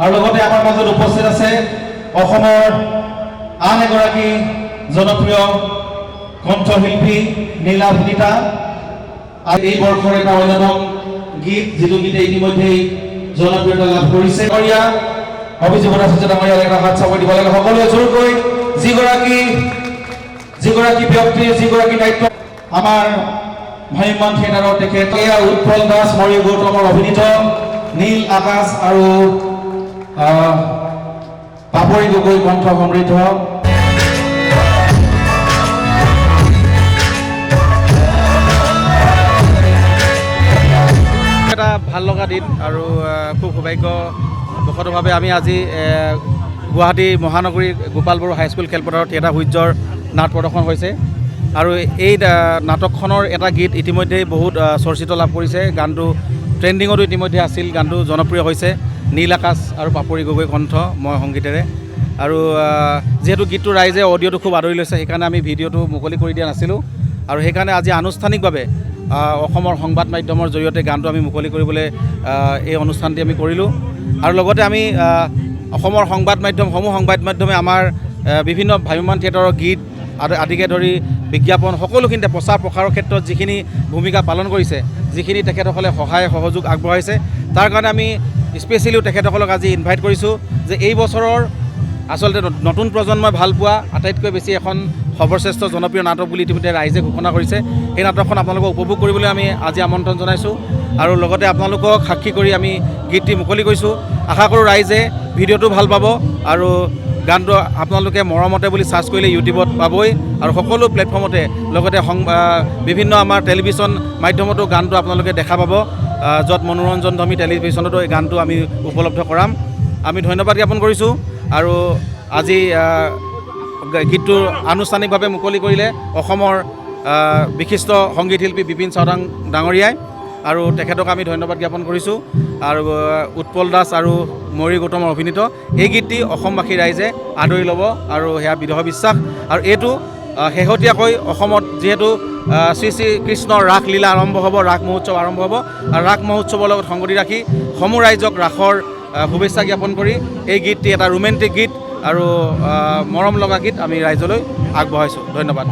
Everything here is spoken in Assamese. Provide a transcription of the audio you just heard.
আৰু লগতে আমাৰ মাজত উপস্থিত আছে অসমৰ আন এগৰাকী জনপ্ৰিয় কণ্ঠশিল্পী নীলা ভনিতা। আৰু এই বৰ্ষৰ এটা অন্যতম গীত যিটো গীতে ইতিমধ্যেই জনপ্ৰিয়তা লাভ কৰিছে। অভিজিত ভট্টাচাৰ্য ডাঙৰীয়াক এটা হাত চাপৰি দিব লাগে সকলোৱে জোৰকৈ। যিগৰাকী ব্যক্তিৰ যিগৰাকী দায়িত্ব আমাৰ ভ্ৰাম্যমাণ থিয়েটাৰৰ তেখেত উৎপল দাস মৰি গৌতমৰ অভিনীত নীল আকাশ আৰু পাপৰি গগৈ কণ্ঠ সমৃদ্ধ এটা ভাল লগা দিন আৰু খুব সৌভাগ্যবশতভাৱে আমি আজি গুৱাহাটী মহানগৰী গোপাল বড়ো হাইস্কুল খেলপথাৰত থিয়েটাৰ সূৰ্যৰ নাট প্ৰদৰ্শন হৈছে আৰু এই নাটকখনৰ এটা গীত ইতিমধ্যেই বহুত চৰ্চিত লাভ কৰিছে। গানটো ট্ৰেণ্ডিঙতো ইতিমধ্যে আছিল, গানটো জনপ্ৰিয় হৈছে। নীল আকাশ আৰু পাপৰি গগৈ কণ্ঠ মই সংগীতেৰে। আৰু যিহেতু গীতটো ৰাইজে অডিঅ'টো খুব আদৰি লৈছে, সেইকাৰণে আমি ভিডিঅ'টো মুকলি কৰি দিয়া নাছিলোঁ আৰু সেইকাৰণে আজি আনুষ্ঠানিকভাৱে অসমৰ সংবাদ মাধ্যমৰ জৰিয়তে গানটো আমি মুকলি কৰিবলৈ এই অনুষ্ঠানটি আমি কৰিলোঁ। আৰু লগতে আমি অসমৰ সংবাদ মাধ্যমে আমাৰ বিভিন্ন ভ্ৰাম্যমাণ থিয়েটাৰৰ গীত আদিকে ধৰি বিজ্ঞাপন সকলোখিনিতে প্ৰচাৰ প্ৰসাৰৰ ক্ষেত্ৰত যিখিনি ভূমিকা পালন কৰিছে, যিখিনি তেখেতসকলে সহায় সহযোগ আগবঢ়াইছে, তাৰ কাৰণে আমি স্পেচিয়েলিও তেখেতসকলক আজি ইনভাইট কৰিছোঁ যে এই বছৰৰ আচলতে নতুন প্ৰজন্মই ভাল পোৱা আটাইতকৈ বেছি এখন সৰ্বশ্ৰেষ্ঠ জনপ্ৰিয় নাটক বুলি ইতিমধ্যে ৰাইজে ঘোষণা কৰিছে। সেই নাটকখন আপোনালোকক উপভোগ কৰিবলৈ আমি আজি আমন্ত্ৰণ জনাইছোঁ আৰু লগতে আপোনালোকক সাক্ষী কৰি আমি গীতটি মুকলি কৰিছোঁ। আশা কৰোঁ ৰাইজে ভিডিঅ'টো ভাল পাব আৰু গানটো আপোনালোকে মৰমতে বুলি চাৰ্চ কৰিলে ইউটিউবত পাবই আৰু সকলো প্লেটফৰ্মতে, লগতে বিভিন্ন আমাৰ টেলিভিশ্যন মাধ্যমতো গানটো আপোনালোকে দেখা পাব, য'ত মনোৰঞ্জনধৰ্মী টেলিভিশ্যনতো এই গানটো আমি উপলব্ধ কৰাম। আমি ধন্যবাদ জ্ঞাপন কৰিছোঁ আৰু আজি গীতটো আনুষ্ঠানিকভাৱে মুকলি কৰিলে অসমৰ বিশিষ্ট সংগীত শিল্পী বিপিন চাওডাং ডাঙৰীয়াই আৰু তেখেতক আমি ধন্যবাদ জ্ঞাপন কৰিছোঁ। আৰু উৎপল দাস আৰু মৰি গৌতমৰ অভিনীত এই গীতটি অসমবাসী ৰাইজে আদৰি ল'ব আৰু সেয়া দৃঢ় বিশ্বাস। আৰু এইটো শেহতীয়াকৈ অসমত যিহেতু শ্ৰী শ্ৰী কৃষ্ণৰ ৰাসলীলা আৰম্ভ হ'ব, ৰাস মহোৎসৱ আৰম্ভ হ'ব আৰু ৰাস মহোৎসৱৰ লগত সংগতি ৰাখি সমূহ ৰাইজক ৰাসৰ শুভেচ্ছা জ্ঞাপন কৰি এই গীতটি এটা ৰোমেণ্টিক গীত আৰু মৰম লগা গীত আমি ৰাইজলৈ আগবঢ়াইছোঁ। ধন্যবাদ।